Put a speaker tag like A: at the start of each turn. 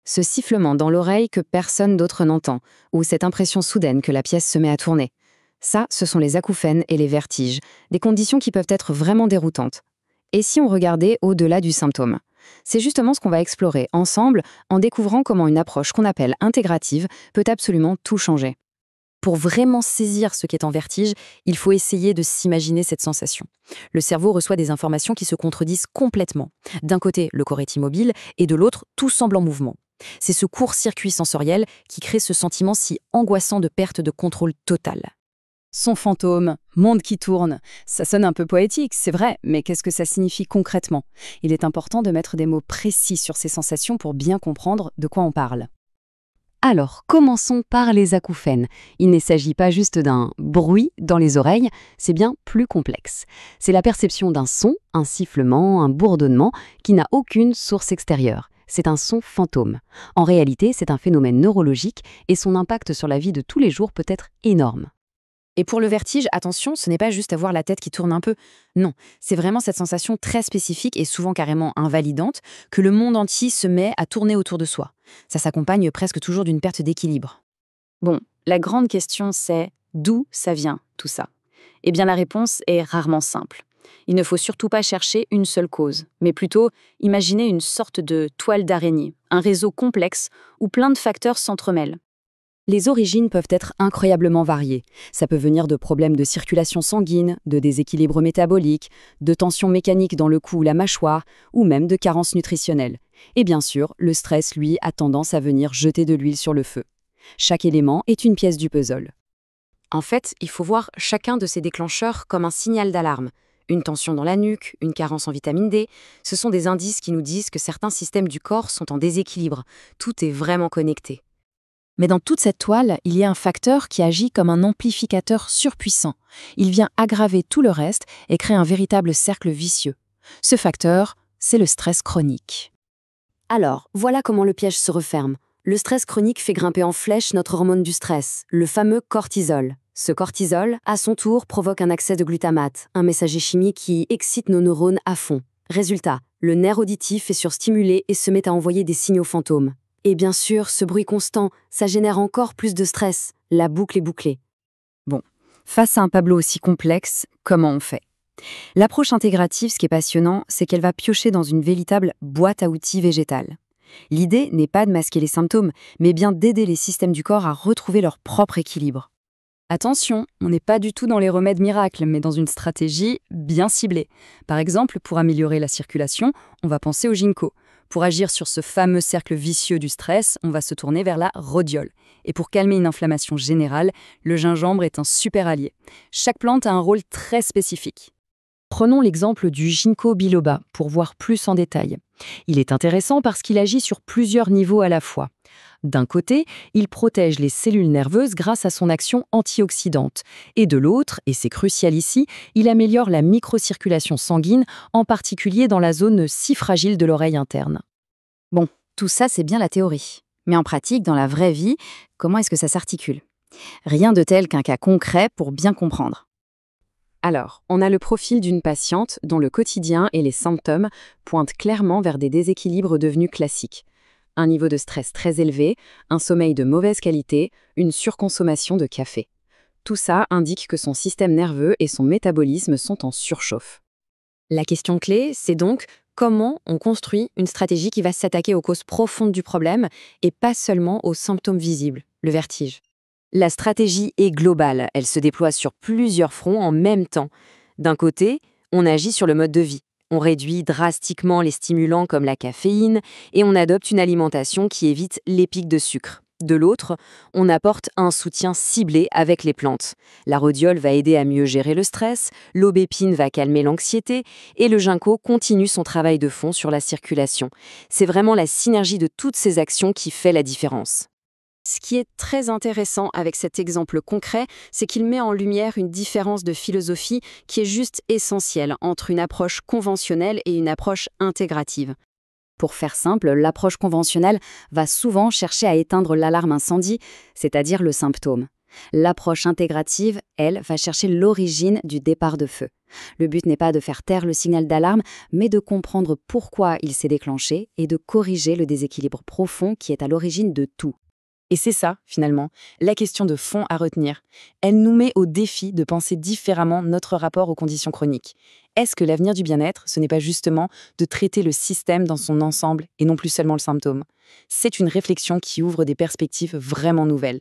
A: Ce sifflement dans l'oreille que personne d'autre n'entend, ou cette impression soudaine que la pièce se met à tourner. Ça, ce sont les acouphènes et les vertiges, des conditions qui peuvent être vraiment déroutantes. Et si on regardait au-delà du symptôme? C'est justement ce qu'on va explorer ensemble en découvrant comment une approche qu'on appelle intégrative peut absolument tout changer.
B: Pour vraiment saisir ce qu'est un vertige, il faut essayer de s'imaginer cette sensation. Le cerveau reçoit des informations qui se contredisent complètement. D'un côté, le corps est immobile, et de l'autre, tout semble en mouvement. C'est ce court-circuit sensoriel qui crée ce sentiment si angoissant de perte de contrôle total.
C: Son fantôme, monde qui tourne, ça sonne un peu poétique, c'est vrai, mais qu'est-ce que ça signifie concrètement? Il est important de mettre des mots précis sur ces sensations pour bien comprendre de quoi on parle.
A: Alors, commençons par les acouphènes. Il ne s'agit pas juste d'un bruit dans les oreilles, c'est bien plus complexe. C'est la perception d'un son, un sifflement, un bourdonnement, qui n'a aucune source extérieure. C'est un son fantôme. En réalité, c'est un phénomène neurologique et son impact sur la vie de tous les jours peut être énorme.
B: Et pour le vertige, attention, ce n'est pas juste avoir la tête qui tourne un peu. Non, c'est vraiment cette sensation très spécifique et souvent carrément invalidante que le monde entier se met à tourner autour de soi. Ça s'accompagne presque toujours d'une perte d'équilibre. Bon, la grande question c'est d'où ça vient tout ça? Eh bien la réponse est rarement simple. Il ne faut surtout pas chercher une seule cause, mais plutôt imaginer une sorte de toile d'araignée, un réseau complexe où plein de facteurs s'entremêlent.
A: Les origines peuvent être incroyablement variées. Ça peut venir de problèmes de circulation sanguine, de déséquilibre métabolique, de tensions mécaniques dans le cou ou la mâchoire, ou même de carences nutritionnelles. Et bien sûr, le stress, lui, a tendance à venir jeter de l'huile sur le feu. Chaque élément est une pièce du puzzle.
B: En fait, il faut voir chacun de ces déclencheurs comme un signal d'alarme. Une tension dans la nuque, une carence en vitamine D, ce sont des indices qui nous disent que certains systèmes du corps sont en déséquilibre. Tout est vraiment connecté. Mais dans toute cette toile, il y a un facteur qui agit comme un amplificateur surpuissant. Il vient aggraver tout le reste et créer un véritable cercle vicieux. Ce facteur, c'est le stress chronique. Alors, voilà comment le piège se referme. Le stress chronique fait grimper en flèche notre hormone du stress, le fameux cortisol. Ce cortisol, à son tour, provoque un accès de glutamate, un messager chimique qui excite nos neurones à fond. Résultat, le nerf auditif est surstimulé et se met à envoyer des signaux fantômes. Et bien sûr, ce bruit constant, ça génère encore plus de stress. La boucle est bouclée.
A: Bon, face à un tableau aussi complexe, comment on fait? L'approche intégrative, ce qui est passionnant, c'est qu'elle va piocher dans une véritable boîte à outils végétale. L'idée n'est pas de masquer les symptômes, mais bien d'aider les systèmes du corps à retrouver leur propre équilibre.
C: Attention, on n'est pas du tout dans les remèdes miracles, mais dans une stratégie bien ciblée. Par exemple, pour améliorer la circulation, on va penser au ginkgo. Pour agir sur ce fameux cercle vicieux du stress, on va se tourner vers la rhodiole. Et pour calmer une inflammation générale, le gingembre est un super allié. Chaque plante a un rôle très spécifique.
A: Prenons l'exemple du ginkgo biloba pour voir plus en détail. Il est intéressant parce qu'il agit sur plusieurs niveaux à la fois. D'un côté, il protège les cellules nerveuses grâce à son action antioxydante. Et de l'autre, et c'est crucial ici, il améliore la microcirculation sanguine, en particulier dans la zone si fragile de l'oreille interne.
B: Bon, tout ça c'est bien la théorie. Mais en pratique, dans la vraie vie, comment est-ce que ça s'articule? Rien de tel qu'un cas concret pour bien comprendre.
A: Alors, on a le profil d'une patiente dont le quotidien et les symptômes pointent clairement vers des déséquilibres devenus classiques. Un niveau de stress très élevé, un sommeil de mauvaise qualité, une surconsommation de café. Tout ça indique que son système nerveux et son métabolisme sont en surchauffe.
B: La question clé, c'est donc comment on construit une stratégie qui va s'attaquer aux causes profondes du problème et pas seulement aux symptômes visibles, le vertige.
A: La stratégie est globale, elle se déploie sur plusieurs fronts en même temps. D'un côté, on agit sur le mode de vie. On réduit drastiquement les stimulants comme la caféine et on adopte une alimentation qui évite les pics de sucre. De l'autre, on apporte un soutien ciblé avec les plantes. La rhodiole va aider à mieux gérer le stress, l'aubépine va calmer l'anxiété et le ginkgo continue son travail de fond sur la circulation. C'est vraiment la synergie de toutes ces actions qui fait la différence.
B: Ce qui est très intéressant avec cet exemple concret, c'est qu'il met en lumière une différence de philosophie qui est juste essentielle entre une approche conventionnelle et une approche intégrative. Pour faire simple, l'approche conventionnelle va souvent chercher à éteindre l'alarme incendie, c'est-à-dire le symptôme. L'approche intégrative, elle, va chercher l'origine du départ de feu. Le but n'est pas de faire taire le signal d'alarme, mais de comprendre pourquoi il s'est déclenché et de corriger le déséquilibre profond qui est à l'origine de tout.
C: Et c'est ça, finalement, la question de fond à retenir. Elle nous met au défi de penser différemment notre rapport aux conditions chroniques. Est-ce que l'avenir du bien-être, ce n'est pas justement de traiter le système dans son ensemble et non plus seulement le symptôme? C'est une réflexion qui ouvre des perspectives vraiment nouvelles.